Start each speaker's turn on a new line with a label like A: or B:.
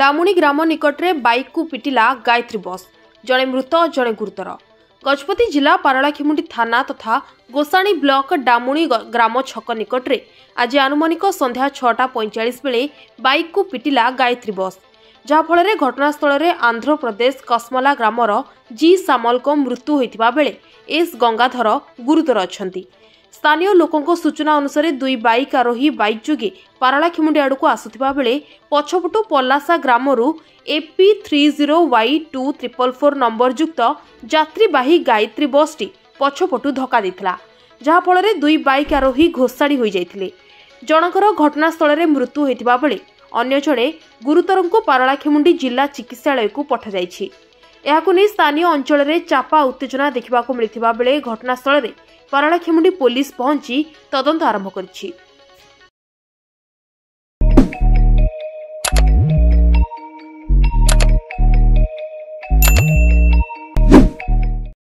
A: डामुणी ग्राम निकट में बाइक को पिटिला गायत्री बस, जड़े मृत जड़े गुरुतर। गजपति जिला पारलाखेमुंडी थाना तथा गोसाणी ब्लॉक डामुणी ग्राम छक निकट में आज आनुमानिक संध्या 6:45 बेले बाइक को पिटिला गायत्री बस, जहाँफल घटनास्थल में आंध्र प्रदेश कसमला ग्रामर जी सामल को मृत्यु होता बेले एस गंगाधर गुरुतर अच्छा। स्थानीय लोकों सूचना अनुसार दुई बाइक आरोही बाइक जोगे पारलाखेमुंडी आड़क आसुथिबा बेले पछपटु पलासा ग्रामरू AP30Y2444 नंबर युक्त यात्रीवाही गायत्री बसटी पछपटु धक्का देथिला, जहाँफल दुई बाइक आरोही घोषाड़ी हो जाइथिले। जनकर घटनास्थल में मृत्यु होता बेले अन्य जड़े गुरुतर को पारलाखेमुंडी जिला चिकित्सालय को पठा जाइछि। एहाकु नै स्थानीय अंचल में चापा उत्तेजना देखा मिलता बेले घटनास्थल में पारलाखेमुंडी पुलिस पहुंची तदंत आरंभ करिछि।